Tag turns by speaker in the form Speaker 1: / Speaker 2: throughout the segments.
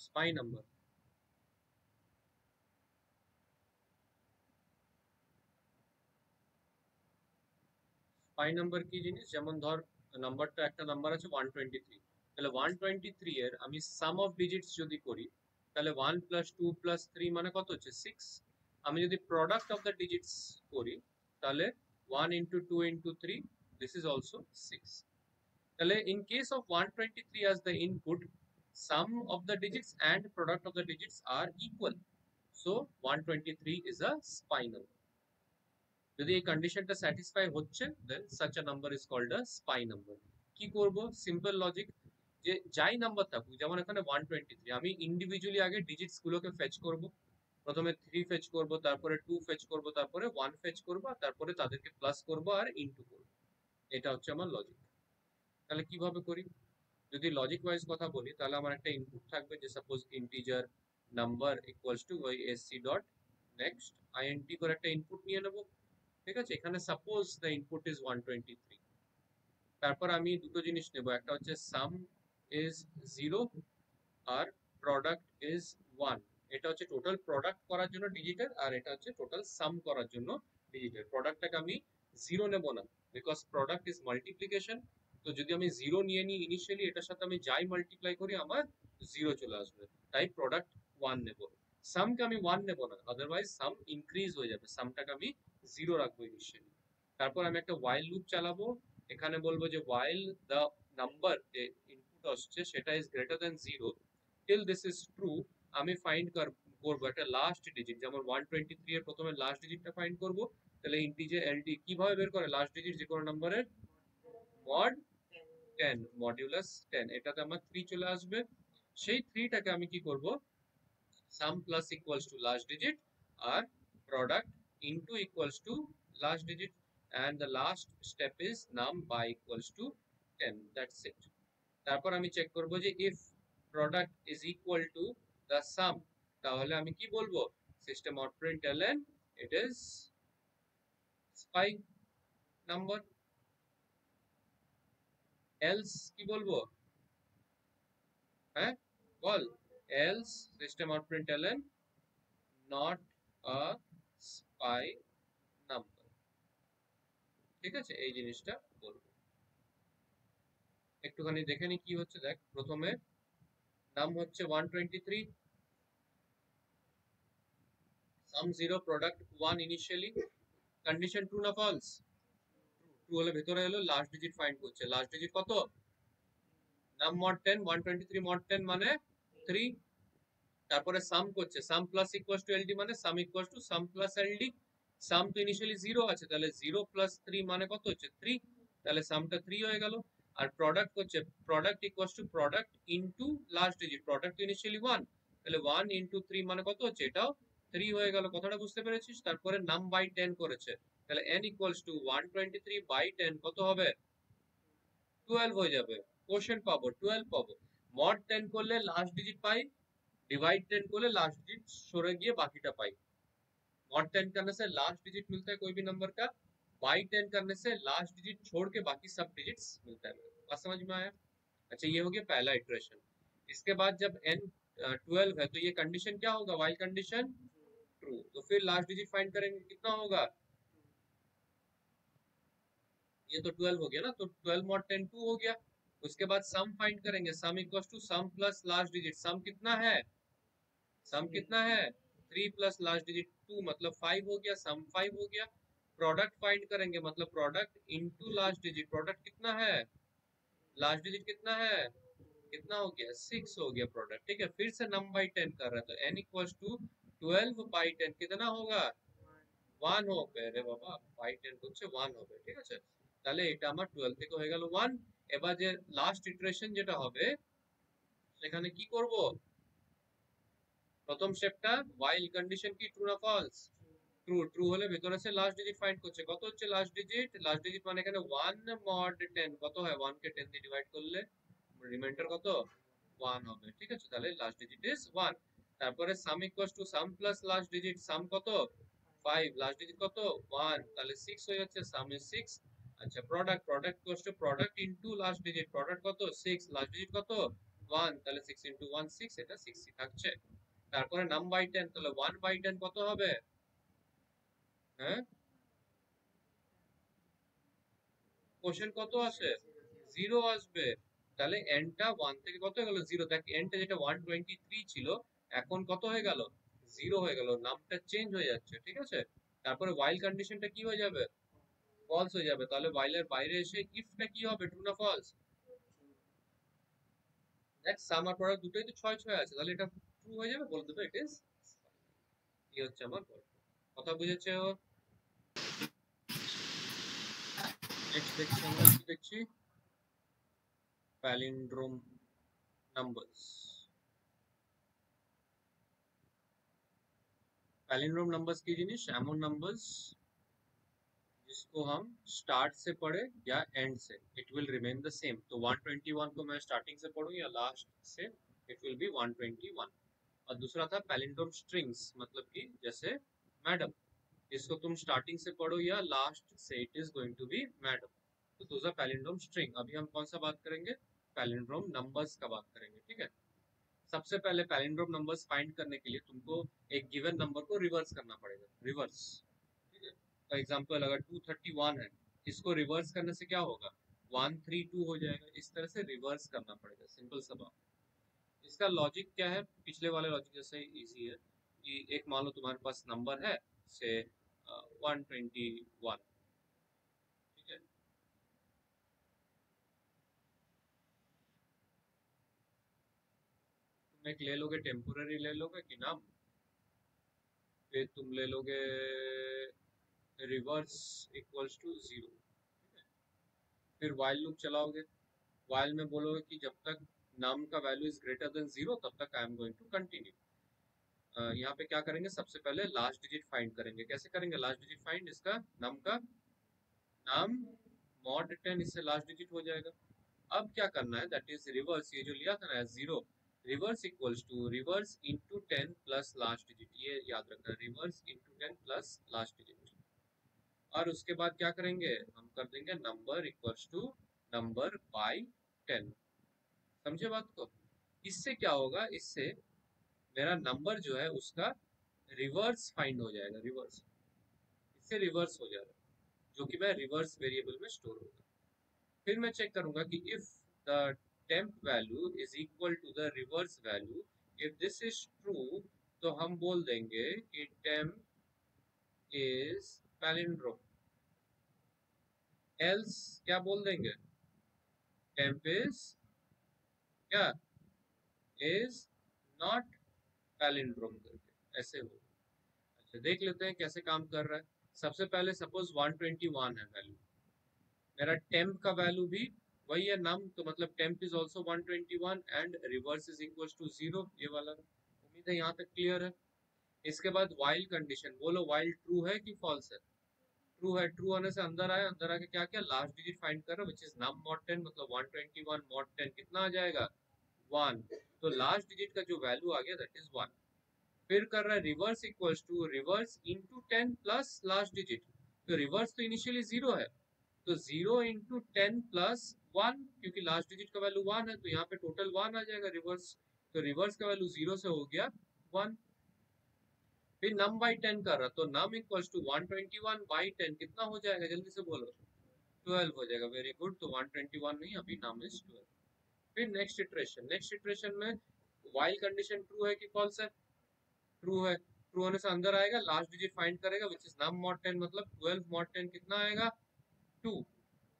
Speaker 1: Spy number. Spy number কি জিনিস? যেমন ধর নাম্বারটা, একটা নাম্বার আছে 123, তাহলে 123 এর আমি সাম অফ ডিজিটস যদি করি, তাহলে 1 প্লাস 2 প্লাস 3 মানে কত হচ্ছে 6। আমি যদি প্রোডাক্ট অফ দ্য ডিজিটস করি, তাহলে 1 into 2 into 3, this is also 6। তাহলে in case of 123 as the input, sum of the digits and product of the digits are equal, so 123 is a SPI number. যদি এই কন্ডিশনটা satisfy হচ্ছে, দেন such a number is called a SPI number. কি করব? Simple logic, যে যাই number থাকুক, যেমন এখানে 123, আমি ইন্ডিভিজুয়ালি আগে ডিজিটস গুলোকে ফেচ করব। প্রথমে 3 ফেচ করব, তারপরে 2 ফেচ করব, তারপরে 1 ফেচ করব, আর তারপরে তাদেরকে প্লাস করব আর ইনটু করব। এটা হচ্ছে আমার লজিক। তাহলে কিভাবে করি? যদি লজিক ওয়াইজ কথা বলি, তাহলে আমার একটা ইনপুট থাকবে, যে suppose integer number equals to ওই এসসি ডট নেক্সট আইএনটি করে একটা ইনপুট নিয়ে নেব। ঠিক আছে, এখানে সাপোজ দ্য ইনপুট ইজ 123। তারপর আমি দুটো জিনিস নেব, একটা হচ্ছে সাম ইজ 0 আর প্রোডাক্ট ইজ 1। এটা হচ্ছে টোটাল প্রোডাক্ট করার জন্য ডিজিটের, আর এটা হচ্ছে টোটাল সাম করার জন্য ডিজিটের। প্রোডাক্টটাকে আমি 0 নেব না, বিকজ প্রোডাক্ট ইজ মাল্টিপ্লিকেশন। তো যদি আমি 0 নিয়ে নিই ইনিশিয়ালি, এটার সাথে আমি যাই মাল্টিপ্লাই করি আমার 0 চলে আসবে, তাই প্রোডাক্ট 1 নেব। সামকে আমি 1 নেব না, আদারওয়াইজ সাম ইনক্রিজ হয়ে যাবে। সামটাকে আমি 0 রাখবো ইনিশিয়ালি। তারপর আমি একটা ওয়াইল লুপ চালাবো, এখানে বলবো যে ওয়াইল দ্য নাম্বার যে ইনপুট আসছে সেটা is greater than 0 till this is true, আমি ফাইন্ড করবো একটা লাস্ট ডিজিট। যেমন 123 এর প্রথমে লাস্ট ডিজিটটা ফাইন্ড করব। তাহলে ইন্টিজার এলডি কিভাবে বের করে লাস্ট ডিজিট যে কোনো নাম্বারের? মড 10, মডিউলাস 10, এটাতে আমার 3 চলে আসবে। সেই 3টাকে আমি কি করব? Sum plus equals to last digit আর product into equals to last digit, and the last step is num by equals to 10, that's it. তারপর আমি চেক করব যে if product is equal to the sum, তাহলে আমি কি বলবো? system out println it is SPI number, else কি বলবো? হ্যাঁ বল, else system out println not a SPI number। ঠিক আছে, এই জিনিসটা বলবো। একটুখানি দেখে নি কি হচ্ছে, দেখ প্রথমে নাম হচ্ছে 123, sum 0, product 1 initially, condition true না false? ট্রু হলে ভেতরে এলো, লাস্ট ডিজিট ফাইন্ড করছে। লাস্ট ডিজিট কত? নাম মড 10, 123 মড 10 মানে 3। তারপরে সাম করছে, সাম প্লাস ইকুয়ালস টু এলডি মানে সাম ইকুয়ালস টু সাম প্লাস এলডি। সাম তো ইনিশিয়ালি 0 আছে, তাহলে 0 প্লাস 3 মানে কত হচ্ছে 3, তাহলে সামটা 3 হয়ে গেল। আর প্রোডাক্ট করছে, product equals to product into last digit, product তো ইনিশিয়ালি 1, তাহলে 1 ইনটু 3 মানে কত হচ্ছে? এটাও 3 হয়ে গেল। কথাটা বুঝতে পেরেছিস? তারপরে নাম বাই 10 করেছে, তাহলে n ইকুয়ালস টু 123 বাই 10 কত হবে? 12 হয়ে যাবে। কোশ্চেন পাবো 12 পাবো। মড 10 করলে লাস্ট ডিজিট পাই, डिवाइड 10 করলে लास्ट डिजिट সরে गए बाकी टा पाई। मॉड 10 करने से लास्ट डिजिट मिलता है कोई भी नंबर का, बाई 10 करने से लास्ट डिजिट छोड़ के बाकी सब डिजिट्स मिलता है। बात समझ में आया? अच्छा, ये हो गया पहला इटरेशन। इसके बाद जब n 12 है तो ये कंडीशन क्या होगा? While condition true. तो फिर लास्ट डिजिट फाइंड करेंगे, कितना होगा? ये तो 12 हो गया ना, तो 12 मॉड 10 2 हो गया। उसके बाद सम फाइंड करेंगे, sum equals to sum plus last digit. Sum कितना है? सम कितना है? 3 प्लस लास्ट डिजिट 2 मतलब 5 हो गया, सम 5 हो गया। प्रोडक्ट फाइंड करेंगे, मतलब product into last digit. Product कितना है? लास्ट डिजिट कितना है? कितना हो गया? 6 हो गया प्रोडक्ट। ठीक है, फिर से नम बाई 10 कर रहा है, तो n इक्वल्स टू 12 बाई 10 कितना होगा? 1 হবে। রে বাবা, বাই 10 হচ্ছে 1 হবে। ঠিক আছে, তাহলে এটা আমার 12 থেকে হয়ে গেল 1। এবার যে লাস্ট ইটারেশন যেটা হবে, সেখানে কি করব? প্রথম স্টেপটা while কন্ডিশন কি ট্রু না ফলস? ট্রু। ট্রু হলে ভেতরে সে লাস্ট ডিজিট ফাইন্ড করছে। কত হচ্ছে লাস্ট ডিজিট? লাস্ট ডিজিট মানে এখানে 1 মড 10 কত হয়? 1 কে 10 দিয়ে ডিভাইড করলে রিমাইন্ডার কত? 1 হবে। ঠিক আছে, তাহলে লাস্ট ডিজিট ইজ 1। তারপরে sum equals to sum plus last digit. Sum কত? 5, লাস্ট ডিজিট কত? 1, তাহলে 6 হয়ে যাচ্ছে, সাম ইজ 6। আচ্ছা, product, product equals to product into last digit. Product কত? 6, লাস্ট ডিজিট কত? 1 তাহলে 6 ইনটু 1 6 এটা 60 থাকছে তারপরে নাম বাই 10 তাহলে 1 বাই 10 কত হবে হ্যাঁ কোশ্চেন কত আসে 0 আসবে তাহলে n টা 1 থেকে কত হয়ে গেল 0 দেখ n টা যেটা 123 ছিল এখন কত হয়ে গেল 0 হয়ে গেল নামটা চেঞ্জ হয়ে যাচ্ছে ঠিক আছে তারপরে while কন্ডিশনটা কি হয়ে যাবে ফলস হয়ে যাবে তাহলে while এর বাইরে এসে ইফটা কি হবে ট্রু না ফলস দেখ সাম আর প্রোডাক্ট দুটোই তো 6 6 আছে তাহলে এটা ট্রু হয়ে যাবে বলে দেবে ইট ইজ এই হচ্ছে আমার গল্প কথা বুঝেছে ও নেক্সট দেখছি আমরা কি দেখছি palindrome numbers palindrome numbers की जिनिस एमन numbers जिसको हम स्टार्ट से पढ़े या एंड से it will remain the same तो 121 को मैं स्टार्टिंग से पढ़ूं या लास्ट से इट विल बी 121 और दूसरा था पैलिंड्रोम स्ट्रिंग्स मतलब कि जैसे मैडम इसको तुम स्टार्टिंग से पढ़ो या लास्ट से it is going to be madam तो दोज आर पैलिंड्रोम स्ट्रिंग अभी हम कौन सा बात करेंगे पैलिंड्रोम नंबर्स का बात करेंगे ठीक है सबसे पहले पैलिंड्रोम नंबर्स फाइंड करने के लिए तुमको एक गिवन नंबर को रिवर्स करना पड़ेगा रिवर्स ठीक है फॉर एग्जांपल अगर 231 है इसको रिवर्स करने से क्या होगा 132 हो जाएगा इस तरह से रिवर्स करना पड़ेगा सिंपल सा बात इसका लॉजिक क्या है पिछले वाले लॉजिक जैसे इजी है कि एक मान लो तुम्हारे पास नंबर है से 121 ठीक है तुम एक ले लोगे टेम्पोररी ले लोगे कि नाम फिर तुम ले लोगे रिवर्स इक्वल्स टू 0 फिर while लूप चलाओगे while में बोलोगे कि जब तक नाम का वैल्यू इज ग्रेटर देन 0 तब तक I am going to continue यहाँ पे क्या करेंगे सबसे पहले लास्ट डिजिट फाइंड करेंगे कैसे करेंगे लास्ट डिजिट फाइंड इसका नाम का नाम मॉड 10 इससे लास्ट डिजिट हो जाएगा अब क्या करना है दैट इज रिवर्स ये जो लिया था ना 0 reverse equals to reverse into 10 plus last digit ये याद रखना reverse into 10 plus last digit और उसके बाद क्या करेंगे हम कर देंगे number equals to number by 10 समझे बात को इससे क्या होगा इससे मेरा नंबर जो है उसका रिवर्स फाइंड हो जाएगा रिवर्स इससे रिवर्स हो जाएगा जो कि मैं रिवर्स वेरिएबल में स्टोर होगा फिर मैं चेक करूंगा कि if the temp value is equal to the reverse value if this is true तो हम बोल देंगे कि टेम्प इज पैलिंड्रोम एल्स क्या बोल देंगे टेम्प इज क्या इज नॉट पैलिंड्रोम करके ऐसे हो अच्छा देख लेते हैं कैसे काम कर रहा है सबसे पहले सपोज 121 है वैल्यू मेरा टेम्प का वैल्यू भी वही है नाम तो मतलब temp is also 121 and reverse is equals to 0 ये वाला उम्मीद है यहाँ तक क्लियर है इसके बाद while कंडीशन बोलो while ट्रू है कि फॉल्स है ट्रू है ट्रू होने से अंदर आया अंदर आके क्या किया लास्ट डिजिट फाइंड कर रहा है व्हिच इज नम mod 10 मतलब 121 mod 10 कितना आ जाएगा 1 तो लास्ट डिजिट का जो वैल्यू आ गया दैट इज 1 फिर कर रहा है reverse equals to reverse into 10 plus last digit तो रिवर्स तो इनिशियली 0 है तो 0 इंटू 10 प्लस 1 क्योंकि लास्ट डिजिट का वैल्यू 1 है तो यहाँ पे टोटल 1 आ जाएगा रिवर्स तो रिवर्स का वैल्यू 0 से हो गया 1 फिर नम बाई 10 कर रहा तो नम इक्वल्स टू 121 बाई 10 कितना हो जाएगा जल्दी से बोलो 12 हो जाएगा वेरी गुड तो 121 नहीं अभी नम इज 12 फिर नेक्स्ट इटरेशन में while कंडीशन ट्रू है कि फॉल्स है ट्रू है ट्रू होने से अंदर आएगा लास्ट डिजिट फाइंड करेगा व्हिच इज नम mod 10 मतलब 12 mod 10 कितना आएगा 2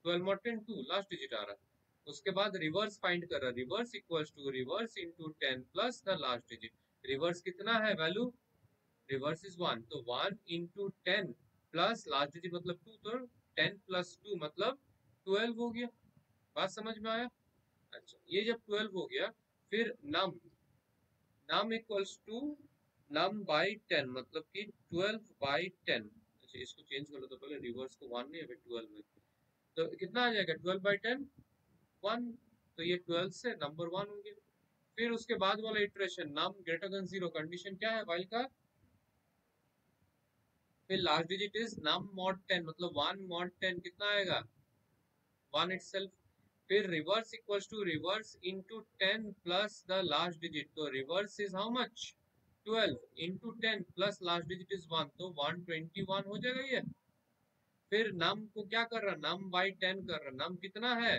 Speaker 1: 12 mod 10 2 लास्ट डिजिट आ रहा है उसके बाद रिवर्स फाइंड कर रहा है reverse equals to reverse into 10 plus the last digit reverse कितना है वैल्यू रिवर्स इज 1 तो 1 इनटू 10 प्लस लास्ट डिजिट मतलब 2 तो 10 प्लस 2 मतलब 12 हो गया बात समझ में आया अच्छा ये जब 12 हो गया फिर नम नम इक्वल्स टू नम बाई 10 मतलब कि 12 बाई 10 अच्छा इसको चेंज कर लो तो पहले रिवर्स को 1 नहीं अभी 12 में तो कितना आ जाएगा 12 बाई 10 1 तो ये 12 से नंबर 1 हो गया फिर उसके बाद वाला iteration num greater than 0 condition क्या है वाइल का फिर last digit is num mod 10 मतलब 1 mod 10 कितना आएगा 1 इटसेल्फ फिर reverse equals to reverse into 10 plus the last digit, तो reverse is how much 12 into 10 plus last digit is 1, तो 121 हो जाएगा ये। फिर नम को क्या कर रहा, नम बाई 10 कर रहा, नम कितना है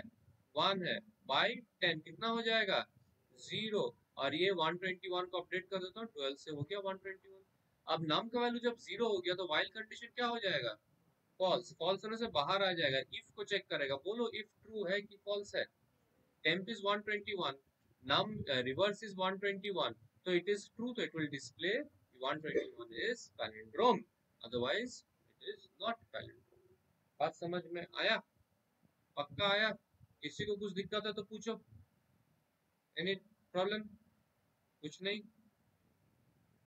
Speaker 1: 1 है, बाई 10 कितना हो जाएगा 0, और ये 121 को अपडेट कर देता हूँ 12 से, हो गया 121। अब नम का वैल्यू जब 0 हो गया तो वाइल कंडीशन क्या हो जाएगा, फॉल्स, फॉल्स होने से बाहर आ जाएगा, इफ को चेक करेगा, बोलो इफ ट्रू है कि फॉल्स है। temp is 121, num reverse is 121, so it is true, so it will display 121 is palindrome, otherwise it is not palindrome। बात समझ में आया, पक्का आया? किसी को कुछ दिक्कत है तो पूछो, एनी प्रॉब्लम? कुछ नहीं?